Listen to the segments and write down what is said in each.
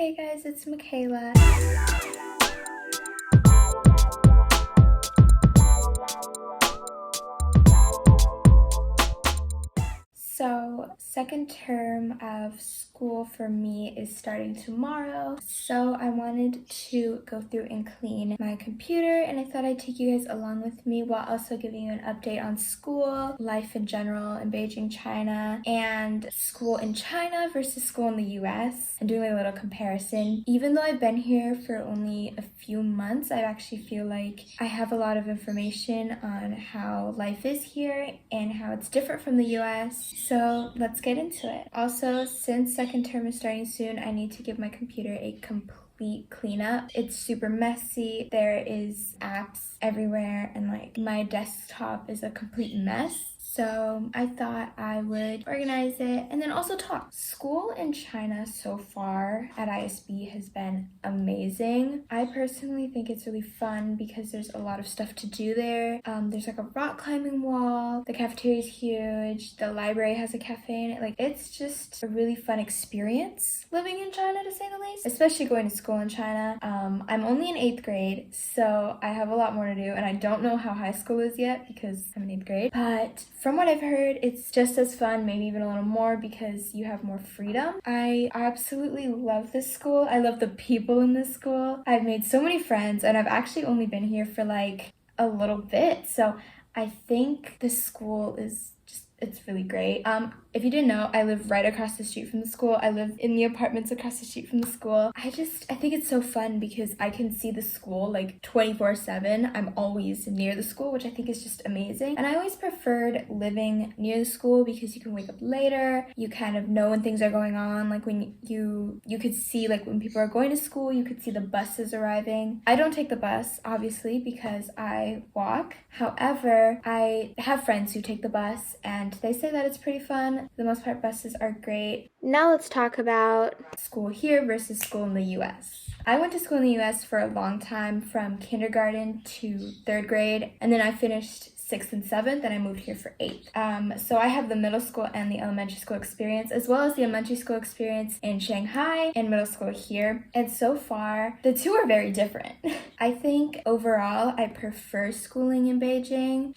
Hey guys, it's Michaela. So, second term of school for me is starting tomorrow. So, I wanted to go through and clean my computer, and I thought I'd take you guys along with me while also giving you an update on school, life in general in Beijing, China, and school in China versus school in the US, and doing a little comparison. Even though I've been here for only a few months, I actually feel like I have a lot of information on how life is here and how it's different from the US. So let's get into it. Also, since second term is starting soon, I need to give my computer a complete cleanup. It's super messy. There is apps everywhere and like my desktop is a complete mess. So I thought I would organize it and then also talk. School in China so far at ISB has been amazing. I personally think it's really fun because there's a lot of stuff to do there. There's like a rock climbing wall. The cafeteria is huge. The library has a cafe in it. Like, it's just a really fun experience living in China, to say the least, especially going to school in China. I'm only in 8th grade, so I have a lot more to do, and I don't know how high school is yet because I'm in 8th grade. But from what I've heard, it's just as fun, maybe even a little more, because you have more freedom. I absolutely love this school. I love the people in this school. I've made so many friends, and I've actually only been here for like a little bit, so I think this school is just, it's really great. If you didn't know, I live right across the street from the school. I live in the apartments across the street from the school. I think it's so fun because I can see the school like 24/7. I'm always near the school, which I think is just amazing. And I always preferred living near the school because you can wake up later. You kind of know when things are going on. Like when you could see like when people are going to school, you could see the buses arriving. I don't take the bus, obviously, because I walk. However, I have friends who take the bus and they say that it's pretty fun. For the most part, buses are great. Now let's talk about school here versus school in the US. I went to school in the US for a long time, from kindergarten to 3rd grade, and then I finished 6th and 7th, and I moved here for 8th. So I have the middle school and the elementary school experience, as well as the elementary school experience in Shanghai and middle school here. And so far, the two are very different. I think overall, I prefer schooling in Beijing.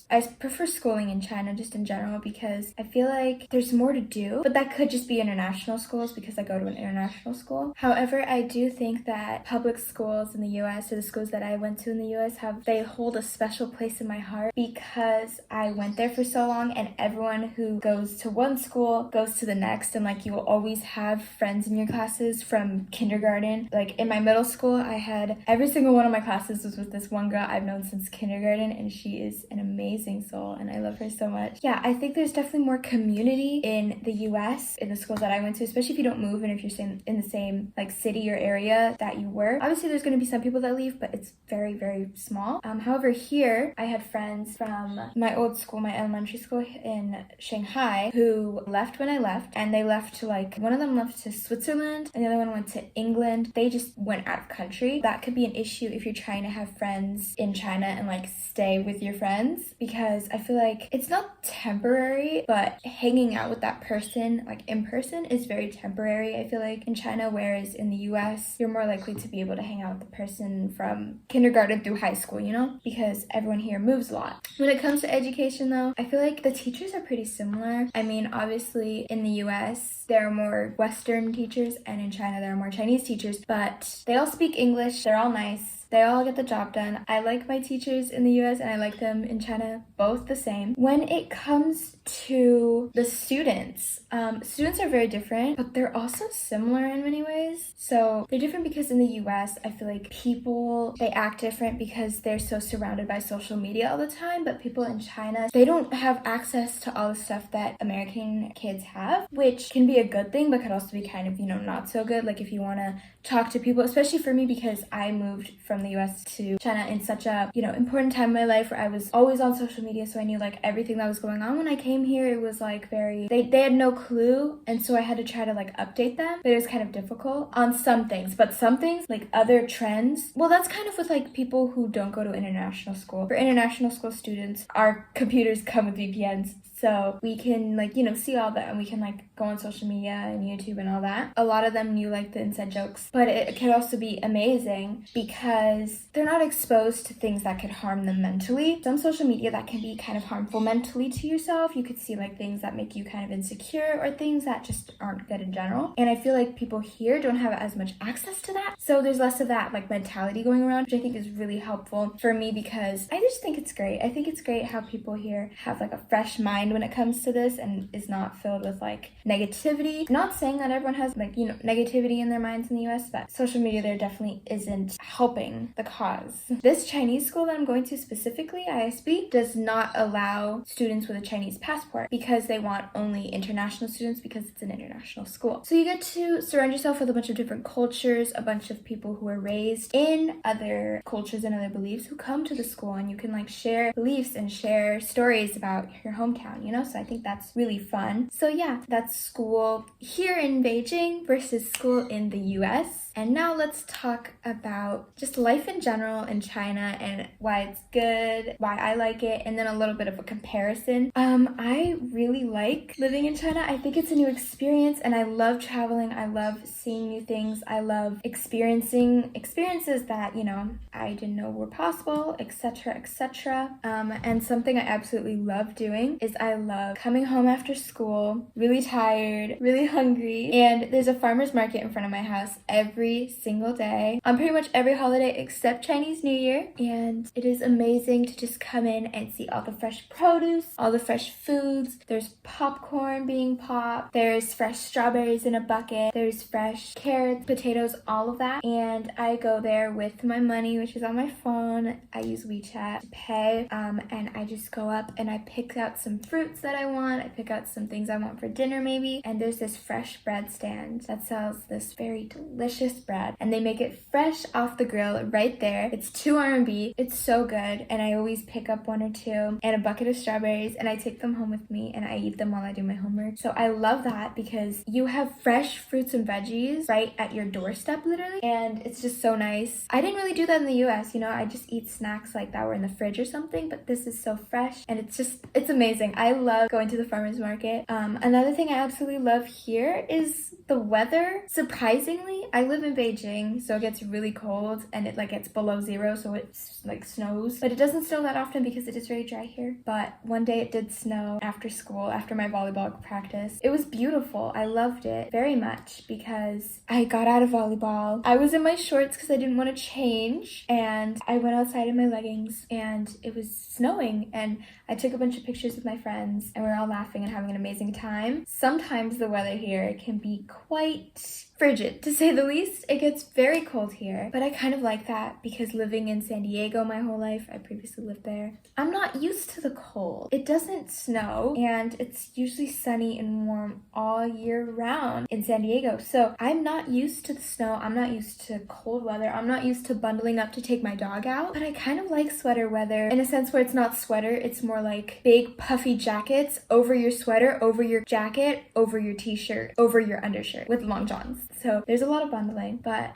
I prefer schooling in China just in general because I feel like there's more to do, but that could just be international schools because I go to an international school. However, I do think that public schools in the US, or the schools that I went to in the US, they hold a special place in my heart because I went there for so long, and everyone who goes to one school goes to the next, and like you will always have friends in your classes from kindergarten. Like in my middle school, I had every single one of my classes was with this one girl I've known since kindergarten, and she is an amazing soul and I love her so much. Yeah, I think there's definitely more community in the US in the schools that I went to, especially if you don't move and if you're staying in the same like city or area that you were. Obviously there's going to be some people that leave, but it's very, very small. However, here I had friends from my old school, my elementary school in Shanghai, who left when I left, and they left to like, one of them left to Switzerland and the other one went to England. They just went out of country. That could be an issue if you're trying to have friends in China and like stay with your friends, because I feel like it's not temporary, but hanging out with that person like in person is very temporary, I feel like, in China, whereas in the US you're more likely to be able to hang out with the person from kindergarten through high school, you know, because everyone here moves a lot. When it comes to education though, I feel like the teachers are pretty similar. I mean, obviously in the US there are more Western teachers and in China there are more Chinese teachers, but they all speak English, they're all nice. They all get the job done. I like my teachers in the US and I like them in China, both the same. When it comes to the students are very different, but they're also similar in many ways. So they're different because in the US, I feel like people, they act different because they're so surrounded by social media all the time, but people in China, they don't have access to all the stuff that American kids have, which can be a good thing, but could also be kind of, you know, not so good. Like if you want to talk to people, especially for me because I moved from the US to China in such a, you know, important time in my life where I was always on social media, so I knew like everything that was going on. When I came here, it was like they had no clue, and so I had to try to like update them, but it was kind of difficult on some things. But some things, like other trends, well, that's kind of with like people who don't go to international school. For international school students, our computers come with VPNs, so we can like, you know, see all that, and we can like go on social media and YouTube and all that. A lot of them knew like the inside jokes, but it could also be amazing because they're not exposed to things that could harm them mentally. Some social media that can be kind of harmful mentally to yourself. You could see like things that make you kind of insecure or things that just aren't good in general. And I feel like people here don't have as much access to that. So there's less of that like mentality going around, which I think is really helpful for me because I just think it's great. I think it's great how people here have like a fresh mind when it comes to this and is not filled with like negativity. Not saying that everyone has like, you know, negativity in their minds in the US, but social media there definitely isn't helping the cause. This Chinese school that I'm going to specifically, ISB, does not allow students with a Chinese passport because they want only international students because it's an international school. So you get to surround yourself with a bunch of different cultures, a bunch of people who are raised in other cultures and other beliefs who come to the school, and you can like share beliefs and share stories about your hometown, you know? So I think that's really fun. So yeah, that's school here in Beijing versus school in the US. And now let's talk about just life in general in China and why it's good, why I like it, and then a little bit of a comparison. I really like living in China. I think it's a new experience and I love traveling. I love seeing new things. I love experiencing experiences that, you know, I didn't know were possible, etc., etc. And something I absolutely love doing is I love coming home after school, really tired, really hungry, and there's a farmer's market in front of my house every single day on pretty much every holiday except Chinese New Year, and it is amazing to just come in and see all the fresh produce, all the fresh foods. There's popcorn being popped, there's fresh strawberries in a bucket, there's fresh carrots, potatoes, all of that, and I go there with my money, which is on my phone. I use WeChat to pay, and I just go up and I pick out some fruits that I want, I pick out some things I want for dinner maybe, and there's this fresh bread stand that sells this very delicious bread, and they make it fresh off the grill right there. It's 2 RMB. It's so good, and I always pick up 1 or 2 and a bucket of strawberries, and I take them home with me and I eat them while I do my homework. So I love that because you have fresh fruits and veggies right at your doorstep literally, and it's just so nice. I didn't really do that in the US, you know, I just eat snacks like that were in the fridge or something, but this is so fresh and it's amazing. I love going to the farmer's market. Another thing I absolutely love here is the weather. Surprisingly, I live in Beijing, so it gets really cold and it like gets below 0, so it's like snows, but it doesn't snow that often because it is very dry here. But one day it did snow after school, after my volleyball practice. It was beautiful. I loved it very much because I got out of volleyball. I was in my shorts because I didn't want to change, and I went outside in my leggings and it was snowing, and I took a bunch of pictures with my friends and we were all laughing and having an amazing time. Sometimes the weather here can be quite frigid, to say the least. It gets very cold here, but I kind of like that because living in San Diego my whole life, I previously lived there, I'm not used to the cold. It doesn't snow, and it's usually sunny and warm all year round in San Diego, so I'm not used to the snow. I'm not used to cold weather. I'm not used to bundling up to take my dog out, but I kind of like sweater weather in a sense where it's not sweater, it's more like big puffy jackets over your sweater, over your jacket, over your t-shirt, over your undershirt with long johns. So there's a lot of bundling, but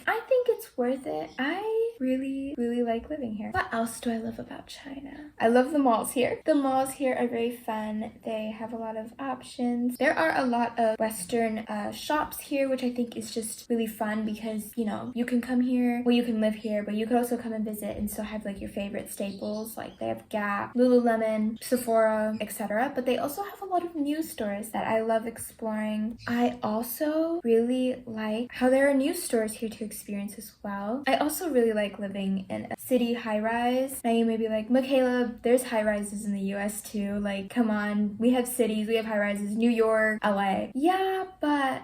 I think it's worth it. I really like living here. What else do I love about China? I love the malls here. The malls here are very fun. They have a lot of options. There are a lot of Western shops here, which I think is just really fun because, you know, you can come here, well, you can live here, but you could also come and visit and still have like your favorite staples. Like they have Gap, Lululemon, Sephora, etc. But they also have a lot of new stores that I love exploring. I also really like how there are new stores here to experience as well. I also really like living in a city high-rise. Now you may be like, Michaela, there's high-rises in the US too. Like, come on, we have cities, we have high-rises, New York, LA. Yeah, but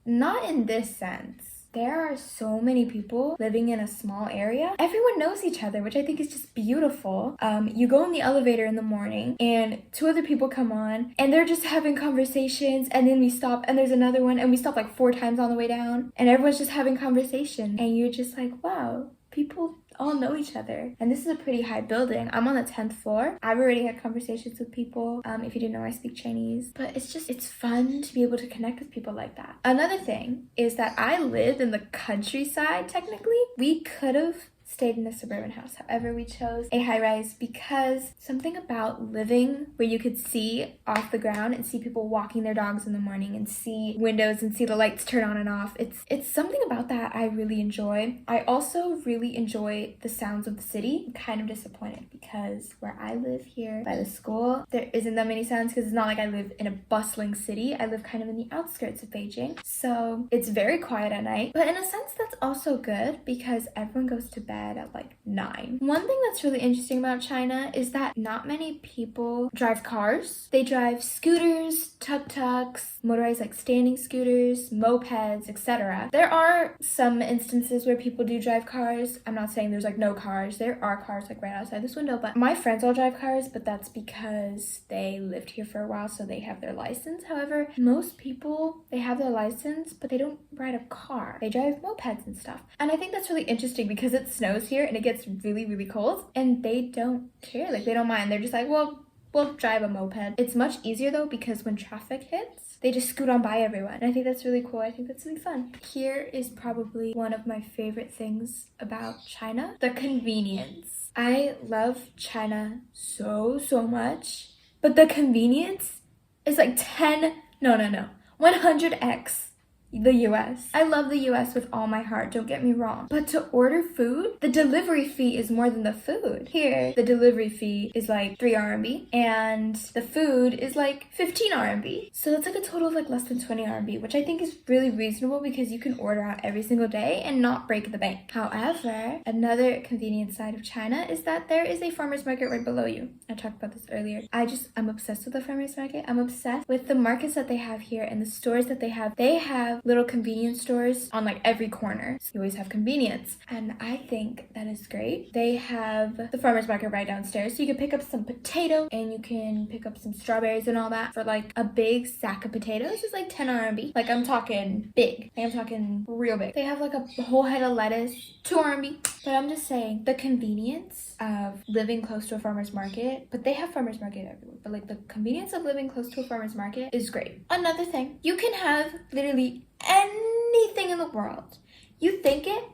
not in this sense. There are so many people living in a small area. Everyone knows each other, which I think is just beautiful. You go in the elevator in the morning and 2 other people come on and they're just having conversations, and then we stop and there's another one and we stop like 4 times on the way down and everyone's just having conversation, and you're just like, wow, people all know each other. And this is a pretty high building. I'm on the 10th floor. I've already had conversations with people. If you didn't know, I speak Chinese. But it's fun to be able to connect with people like that. Another thing is that I live in the countryside, technically. We could have stayed in a suburban house. However, we chose a high-rise because something about living where you could see off the ground and see people walking their dogs in the morning and see windows and see the lights turn on and off. It's something about that I really enjoy. I also really enjoy the sounds of the city. I'm kind of disappointed because where I live here by the school, there isn't that many sounds because it's not like I live in a bustling city. I live kind of in the outskirts of Beijing. So it's very quiet at night, but in a sense that's also good because everyone goes to bed at like 9. One thing that's really interesting about China is that not many people drive cars. They drive scooters, tuk-tuks, motorized like standing scooters, mopeds, etc. There are some instances where people do drive cars. I'm not saying there's like no cars. There are cars like right outside this window, but my friends all drive cars, but that's because they lived here for a while, so they have their license. However, most people, they have their license, but they don't ride a car. They drive mopeds and stuff. And I think that's really interesting because it snows here and it gets really, really cold and they don't care. Like they don't mind. They're just like, well, we'll drive a moped. It's much easier though because when traffic hits, they just scoot on by everyone. And I think that's really cool. I think that's really fun. Here is probably one of my favorite things about China, the convenience. I love China so much, but the convenience is like 100x the US. I love the US with all my heart, don't get me wrong. But to order food, the delivery fee is more than the food. Here, the delivery fee is like 3 RMB and the food is like 15 RMB. So that's like a total of like less than 20 RMB, which I think is really reasonable because you can order out every single day and not break the bank. However, another convenient side of China is that there is a farmer's market right below you. I talked about this earlier. I'm obsessed with the farmer's market. I'm obsessed with the markets that they have here and the stores that they have. They have little convenience stores on like every corner. So you always have convenience. And I think that is great. They have the farmer's market right downstairs. So you can pick up some potatoes and you can pick up some strawberries and all that for like a big sack of potatoes is like 10 RMB. Like I'm talking big. Like, I'm talking real big. They have like a whole head of lettuce, 2 RMB. But I'm just saying the convenience of living close to a farmer's market, but they have farmer's market everywhere. But like the convenience of living close to a farmer's market is great. Another thing, you can have literally anything in the world. You think it,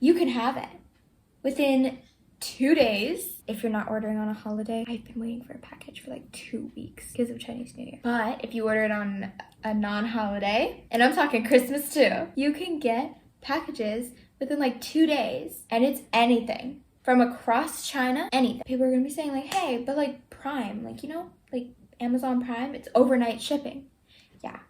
you can have it within 2 days. If you're not ordering on a holiday, I've been waiting for a package for like 2 weeks because of Chinese New Year. But if you order it on a non-holiday, and I'm talking Christmas too, you can get packages within like 2 days, and it's anything from across China, anything. People are gonna be saying like, hey, but like Prime, like, you know, like Amazon Prime, it's overnight shipping. Yeah,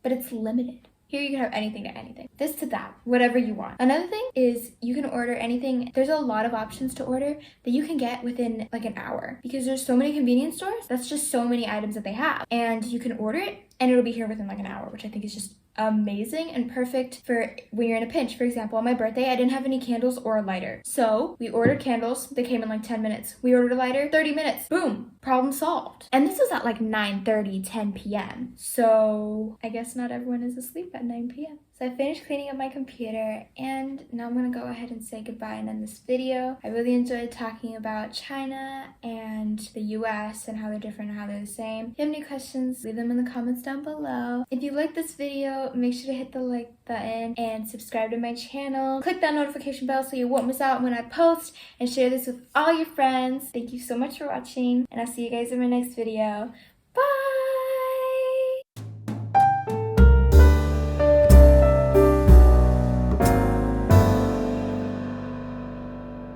but it's limited. Here you can have anything to anything. This to that, whatever you want. Another thing is you can order anything. There's a lot of options to order that you can get within like an hour because there's so many convenience stores. That's just so many items that they have. And you can order it and it'll be here within like an hour, which I think is just amazing and perfect for when you're in a pinch. For example, on my birthday, I didn't have any candles or a lighter. So we ordered candles. They came in like 10 minutes. We ordered a lighter, 30 minutes. Boom, problem solved. And this was at like 9:30, 10 p.m. So I guess not everyone is asleep at 9 p.m. So I finished cleaning up my computer and now I'm gonna go ahead and say goodbye and end this video. I really enjoyed talking about China and the US and how they're different and how they're the same. If you have any questions, leave them in the comments down below. If you like this video, make sure to hit the like button and subscribe to my channel. Click that notification bell so you won't miss out when I post, and share this with all your friends. Thank you so much for watching and I'll see you guys in my next video.